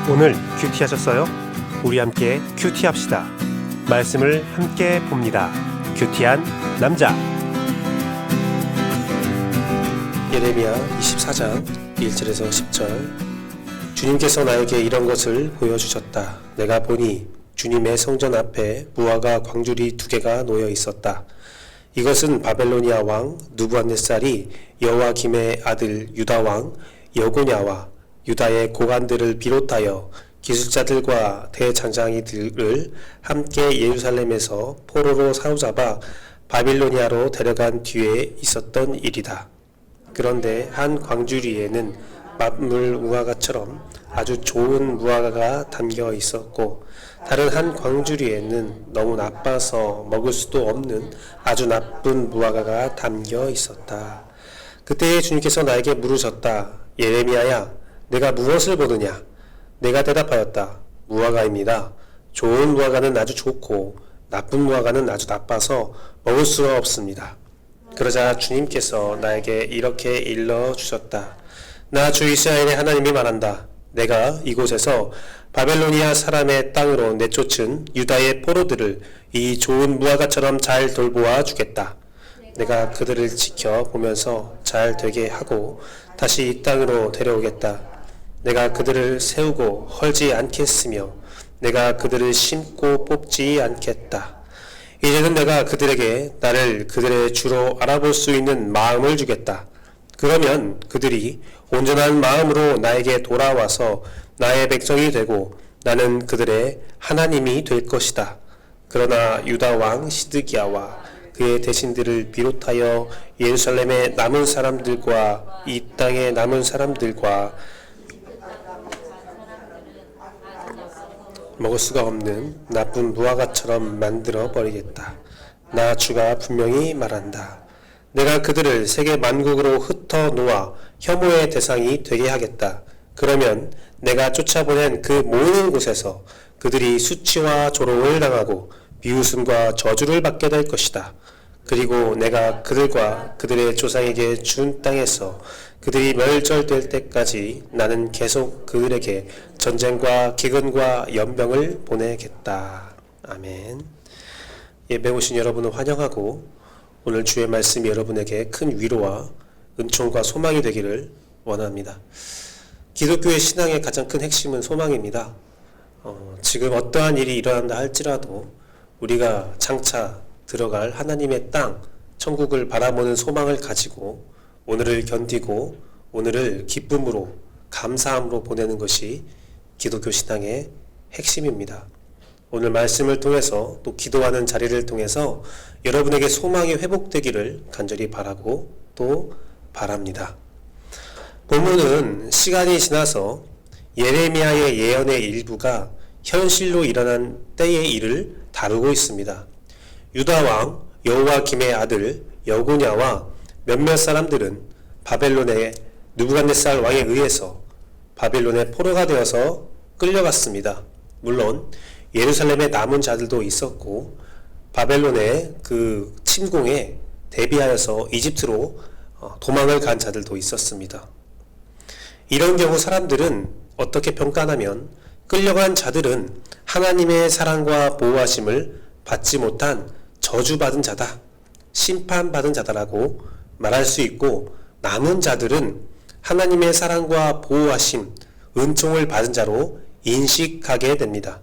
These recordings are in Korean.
오늘 큐티하셨어요? 우리 함께 큐티합시다. 말씀을 함께 봅니다. 큐티한 남자. 예레미야 24장 1절에서 10절. 주님께서 나에게 이런 것을 보여주셨다. 내가 보니 주님의 성전 앞에 무화과 광주리 2개가 놓여 있었다. 이것은 바벨로니아 왕 느부갓네살이 여호와김의 아들 유다 왕 여고냐와 유다의 고관들을 비롯하여 기술자들과 대장장이들을 함께 예루살렘에서 포로로 사로잡아 바빌로니아로 데려간 뒤에 있었던 일이다. 그런데 한 광주리에는 만물 무화과처럼 아주 좋은 무화과가 담겨 있었고, 다른 한 광주리에는 너무 나빠서 먹을 수도 없는 아주 나쁜 무화과가 담겨 있었다. 그때 주님께서 나에게 물으셨다. 예레미야야, 내가 무엇을 보느냐? 내가 대답하였다. 무화과입니다. 좋은 무화과는 아주 좋고 나쁜 무화과는 아주 나빠서 먹을 수가 없습니다. 그러자 주님께서 나에게 이렇게 일러주셨다. 나 주 이스라엘의 하나님이 말한다. 내가 이곳에서 바벨로니아 사람의 땅으로 내쫓은 유다의 포로들을 이 좋은 무화과처럼 잘 돌보아 주겠다. 내가 그들을 지켜보면서 잘 되게 하고 다시 이 땅으로 데려오겠다. 내가 그들을 세우고 헐지 않겠으며 내가 그들을 심고 뽑지 않겠다. 이제는 내가 그들에게 나를 그들의 주로 알아볼 수 있는 마음을 주겠다. 그러면 그들이 온전한 마음으로 나에게 돌아와서 나의 백성이 되고 나는 그들의 하나님이 될 것이다. 그러나 유다 왕 시드기야와 그의 대신들을 비롯하여 예루살렘의 남은 사람들과 이 땅의 남은 사람들과 먹을 수가 없는 나쁜 무화과처럼 만들어 버리겠다. 나 주가 분명히 말한다. 내가 그들을 세계 만국으로 흩어 놓아 혐오의 대상이 되게 하겠다. 그러면 내가 쫓아보낸 그 모든 곳에서 그들이 수치와 조롱을 당하고 비웃음과 저주를 받게 될 것이다. 그리고 내가 그들과 그들의 조상에게 준 땅에서 그들이 멸절될 때까지 나는 계속 그들에게 전쟁과 기근과 연병을 보내겠다. 아멘. 예배 오신 여러분을 환영하고 오늘 주의 말씀이 여러분에게 큰 위로와 은총과 소망이 되기를 원합니다. 기독교의 신앙의 가장 큰 핵심은 소망입니다. 지금 어떠한 일이 일어난다 할지라도 우리가 장차 들어갈 하나님의 땅, 천국을 바라보는 소망을 가지고 오늘을 견디고 오늘을 기쁨으로 감사함으로 보내는 것이 기독교 신앙의 핵심입니다. 오늘 말씀을 통해서 또 기도하는 자리를 통해서 여러분에게 소망이 회복되기를 간절히 바라고 또 바랍니다. 본문은 시간이 지나서 예레미야의 예언의 일부가 현실로 일어난 때의 일을 다루고 있습니다. 유다 왕 여호와김의 아들 여고냐와 몇몇 사람들은 바벨론의 느부갓네살 왕에 의해서 바벨론의 포로가 되어서 끌려갔습니다. 물론 예루살렘에 남은 자들도 있었고 바벨론의 그 침공에 대비하여서 이집트로 도망을 간 자들도 있었습니다. 이런 경우 사람들은 어떻게 평가하면 끌려간 자들은 하나님의 사랑과 보호하심을 받지 못한 저주받은 자다, 심판받은 자다라고 말할 수 있고, 남은 자들은 하나님의 사랑과 보호하심, 은총을 받은 자로 인식하게 됩니다.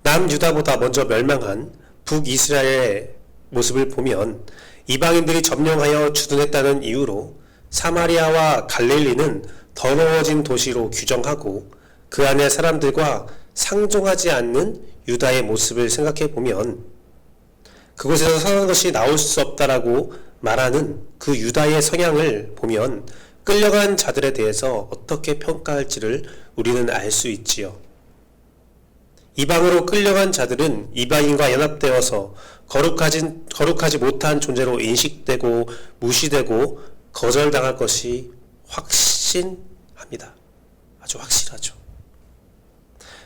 남유다보다 먼저 멸망한 북이스라엘의 모습을 보면 이방인들이 점령하여 주둔했다는 이유로 사마리아와 갈릴리는 더러워진 도시로 규정하고 그 안의 사람들과 상종하지 않는 유다의 모습을 생각해 보면 그곳에서 선한 것이 나올 수 없다라고 말하는 그 유다의 성향을 보면 끌려간 자들에 대해서 어떻게 평가할지를 우리는 알 수 있지요. 이방으로 끌려간 자들은 이방인과 연합되어서 거룩하지 못한 존재로 인식되고 무시되고 거절당할 것이 확신합니다. 아주 확실하죠.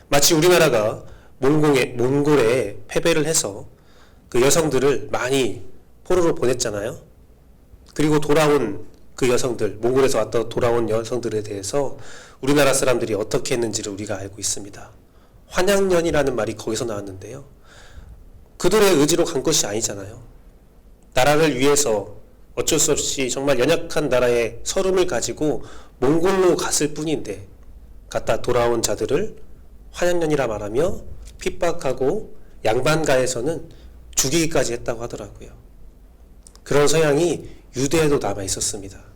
마치 우리나라가 몽골에 패배를 해서 그 여성들을 많이 포로로 보냈잖아요. 그리고 돌아온 그 여성들, 몽골에서 왔다 돌아온 여성들에 대해서 우리나라 사람들이 어떻게 했는지를 우리가 알고 있습니다. 환양년이라는 말이 거기서 나왔는데요. 그들의 의지로 간 것이 아니잖아요. 나라를 위해서 어쩔 수 없이 정말 연약한 나라의 서름을 가지고 몽골로 갔을 뿐인데 갔다 돌아온 자들을 환양년이라 말하며 핍박하고 양반가에서는 죽이기까지 했다고 하더라고요. 그런 서양이 유대에도 남아 있었습니다.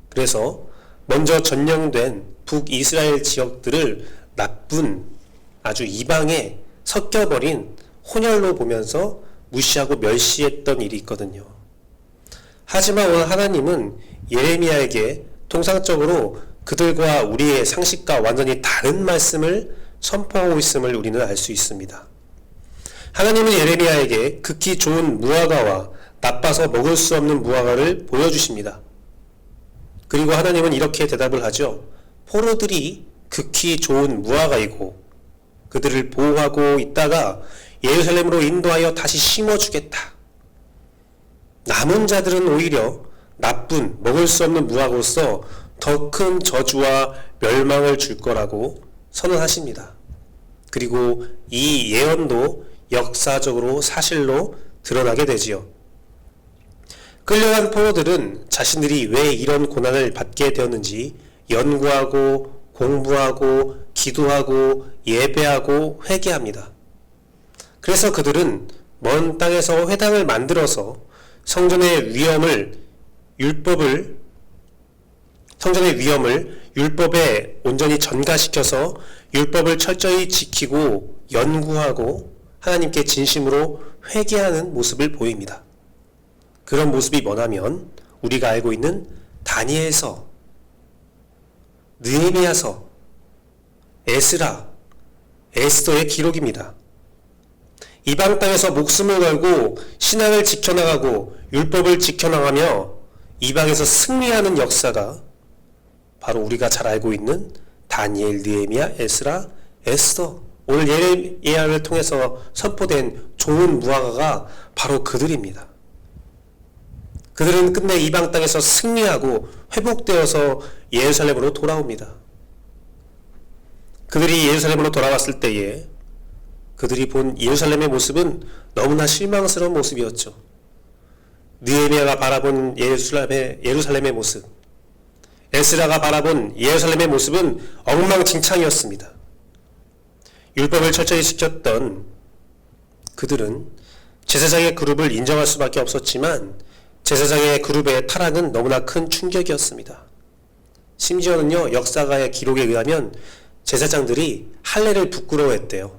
그래서 먼저 점령된 북이스라엘 지역들을 나쁜 아주 이방에 섞여버린 혼혈로 보면서 무시하고 멸시했던 일이 있거든요. 하지만 오늘 하나님은 예레미야에게 통상적으로 그들과 우리의 상식과 완전히 다른 말씀을 선포하고 있음을 우리는 알 수 있습니다. 하나님은 예레미야에게 극히 좋은 무화과와 나빠서 먹을 수 없는 무화과를 보여주십니다. 그리고 하나님은 이렇게 대답을 하죠. 포로들이 극히 좋은 무화과이고 그들을 보호하고 있다가 예루살렘으로 인도하여 다시 심어주겠다. 남은 자들은 오히려 나쁜 먹을 수 없는 무화과로서 더 큰 저주와 멸망을 줄 거라고 선언하십니다. 그리고 이 예언도 역사적으로 사실로 드러나게 되지요. 끌려간 포로들은 자신들이 왜 이런 고난을 받게 되었는지 연구하고 공부하고 기도하고 예배하고 회개합니다. 그래서 그들은 먼 땅에서 회당을 만들어서 성전의 위엄을 율법에 온전히 전가시켜서 율법을 철저히 지키고 연구하고 하나님께 진심으로 회개하는 모습을 보입니다. 그런 모습이 뭐냐면 우리가 알고 있는 다니엘서, 느헤미야서, 에스라, 에스더의 기록입니다. 이방 땅에서 목숨을 걸고 신앙을 지켜나가고 율법을 지켜나가며 이방에서 승리하는 역사가 바로 우리가 잘 알고 있는 다니엘, 느헤미야, 에스라, 에스더, 오늘 예레미야를 통해서 선포된 좋은 무화과가 바로 그들입니다. 그들은 끝내 이방 땅에서 승리하고 회복되어서 예루살렘으로 돌아옵니다. 그들이 예루살렘으로 돌아왔을 때에 그들이 본 예루살렘의 모습은 너무나 실망스러운 모습이었죠. 느헤미야가 바라본 예루살렘의 모습, 에스라가 바라본 예루살렘의 모습은 엉망진창이었습니다. 율법을 철저히 지켰던 그들은 제사장의 그룹을 인정할 수밖에 없었지만 제사장의 그룹의 타락은 너무나 큰 충격이었습니다. 심지어는요, 역사가의 기록에 의하면 제사장들이 할례를 부끄러워했대요.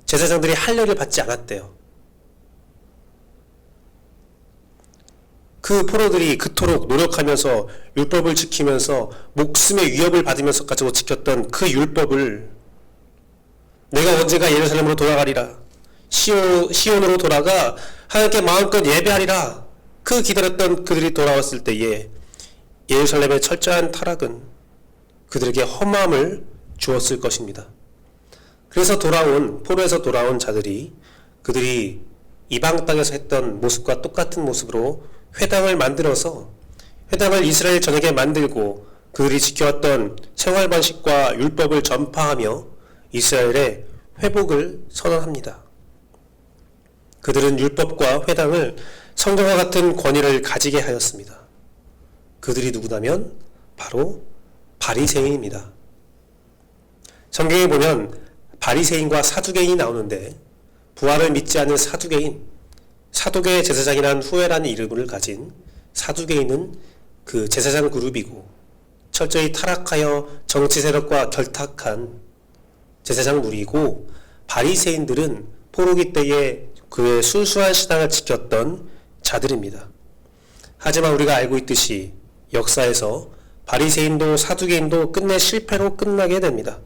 제사장들이 할례를 받지 않았대요. 그 포로들이 그토록 노력하면서 율법을 지키면서 목숨의 위협을 받으면서까지 지켰던 그 율법을 내가 언제가 예루살렘으로 돌아가리라, 시온으로 돌아가 하나님께 마음껏 예배하리라, 그 기다렸던 그들이 돌아왔을 때에 예루살렘의 철저한 타락은 그들에게 험함을 주었을 것입니다. 그래서 포로에서 돌아온 자들이 그들이 이방 땅에서 했던 모습과 똑같은 모습으로 회당을 만들어서 회당을 이스라엘 전역에 만들고 그들이 지켜왔던 생활 방식과 율법을 전파하며 이스라엘의 회복을 선언합니다. 그들은 율법과 회당을 성경과 같은 권위를 가지게 하였습니다. 그들이 누구냐면 바로 바리새인입니다. 성경에 보면 바리새인과 사두개인이 나오는데 부활을 믿지 않는 사두개 제사장이라는 후회라는 이름을 가진 사두개인은 그 제사장 그룹이고 철저히 타락하여 정치 세력과 결탁한 제사장 무리이고 바리새인들은 포로기 때에 그의 순수한 신앙을 지켰던 자들입니다. 하지만 우리가 알고 있듯이 역사에서 바리새인도 사두개인도 끝내 실패로 끝나게 됩니다.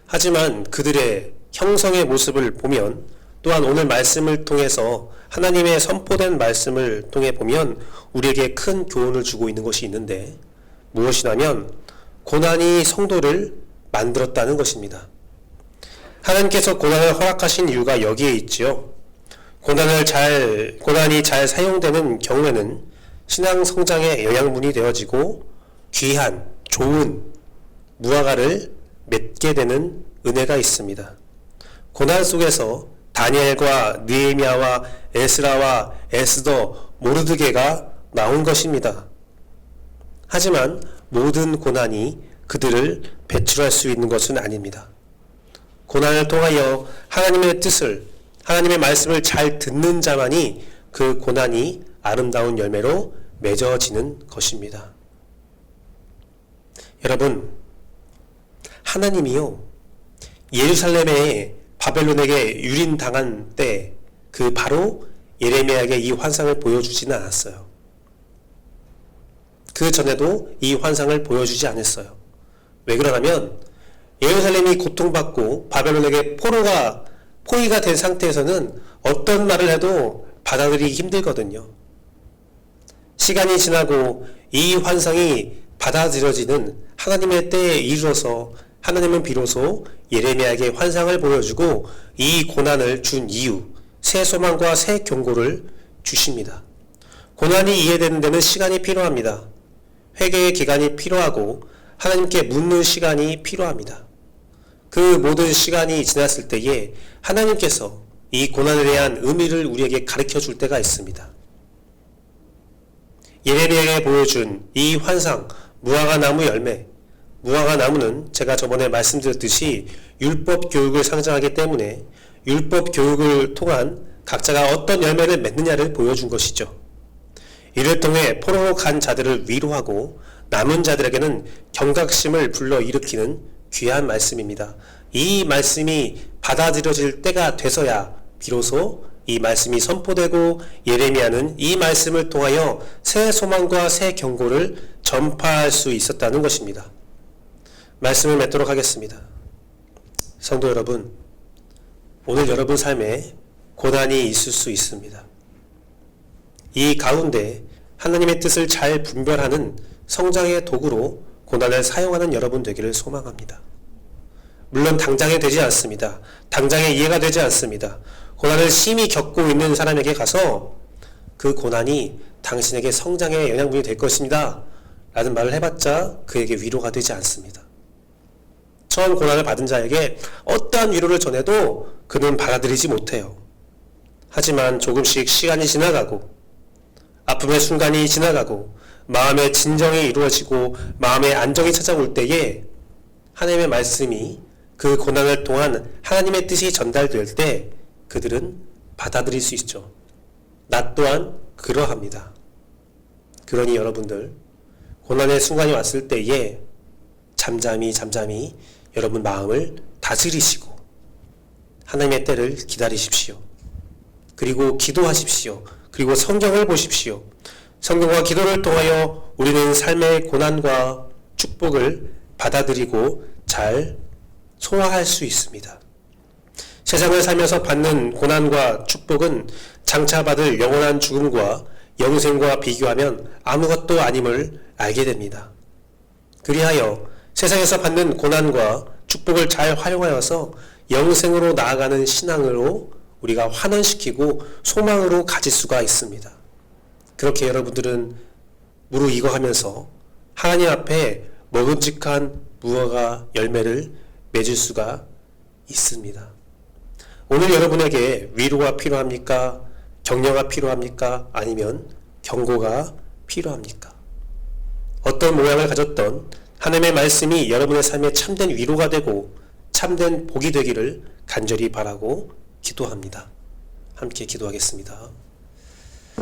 하지만 그들의 형성의 모습을 보면 또한 오늘 말씀을 통해서 하나님의 선포된 말씀을 통해 보면 우리에게 큰 교훈을 주고 있는 것이 있는데 무엇이냐면 고난이 성도를 만들었다는 것입니다. 하나님께서 고난을 허락하신 이유가 여기에 있지요. 고난이 잘 사용되는 경우에는 신앙 성장의 영양분이 되어지고 귀한, 좋은 무화과를 맺게 되는 은혜가 있습니다. 고난 속에서 다니엘과 느헤미야와 에스라와 에스더, 모르드게가 나온 것입니다. 하지만 모든 고난이 그들을 배출할 수 있는 것은 아닙니다. 고난을 통하여 하나님의 뜻을, 하나님의 말씀을 잘 듣는 자만이 그 고난이 아름다운 열매로 맺어지는 것입니다. 여러분, 하나님이요, 예루살렘에 바벨론에게 유린당한 때 그 바로 예레미야에게 이 환상을 보여주지는 않았어요. 그 전에도 이 환상을 보여주지 않았어요. 왜 그러냐면 예루살렘이 고통받고 바벨론에게 포위가 된 상태에서는 어떤 말을 해도 받아들이기 힘들거든요. 시간이 지나고 이 환상이 받아들여지는 하나님의 때에 이르러서 하나님은 비로소 예레미야에게 환상을 보여주고 이 고난을 준 이유, 새 소망과 새 경고를 주십니다. 고난이 이해되는 데는 시간이 필요합니다. 회개의 기간이 필요하고 하나님께 묻는 시간이 필요합니다. 그 모든 시간이 지났을 때에 하나님께서 이 고난에 대한 의미를 우리에게 가르쳐 줄 때가 있습니다. 예레미야에게 보여준 이 환상, 무화과 나무 열매, 무화과 나무는 제가 저번에 말씀드렸듯이 율법 교육을 상징하기 때문에 율법 교육을 통한 각자가 어떤 열매를 맺느냐를 보여준 것이죠. 이를 통해 포로로 간 자들을 위로하고 남은 자들에게는 경각심을 불러일으키는 귀한 말씀입니다. 이 말씀이 받아들여질 때가 돼서야 비로소 이 말씀이 선포되고 예레미야는 이 말씀을 통하여 새 소망과 새 경고를 전파할 수 있었다는 것입니다. 말씀을 맺도록 하겠습니다. 성도 여러분, 오늘 여러분 삶에 고난이 있을 수 있습니다. 이 가운데 하나님의 뜻을 잘 분별하는 성장의 도구로 고난을 사용하는 여러분 되기를 소망합니다. 물론 당장에 되지 않습니다. 당장에 이해가 되지 않습니다. 고난을 심히 겪고 있는 사람에게 가서 그 고난이 당신에게 성장의 영양분이 될 것입니다 라는 말을 해봤자 그에게 위로가 되지 않습니다. 처음 고난을 받은 자에게 어떠한 위로를 전해도 그는 받아들이지 못해요. 하지만 조금씩 시간이 지나가고 아픔의 순간이 지나가고 마음의 진정이 이루어지고 마음의 안정이 찾아올 때에 하나님의 말씀이 그 고난을 통한 하나님의 뜻이 전달될 때 그들은 받아들일 수 있죠. 나 또한 그러합니다. 그러니 여러분들, 고난의 순간이 왔을 때에 잠잠히 여러분 마음을 다스리시고 하나님의 때를 기다리십시오. 그리고 기도하십시오. 그리고 성경을 보십시오. 성경과 기도를 통하여 우리는 삶의 고난과 축복을 받아들이고 잘 소화할 수 있습니다. 세상을 살면서 받는 고난과 축복은 장차 받을 영원한 죽음과 영생과 비교하면 아무것도 아님을 알게 됩니다. 그리하여 세상에서 받는 고난과 축복을 잘 활용하여서 영생으로 나아가는 신앙으로 우리가 환원시키고 소망으로 가질 수가 있습니다. 그렇게 여러분들은 무르익어가면서 하나님 앞에 먹음직한 무화과 열매를 맺을 수가 있습니다. 오늘 여러분에게 위로가 필요합니까? 격려가 필요합니까? 아니면 경고가 필요합니까? 어떤 모양을 가졌던 하나님의 말씀이 여러분의 삶에 참된 위로가 되고 참된 복이 되기를 간절히 바라고 기도합니다. 함께 기도하겠습니다.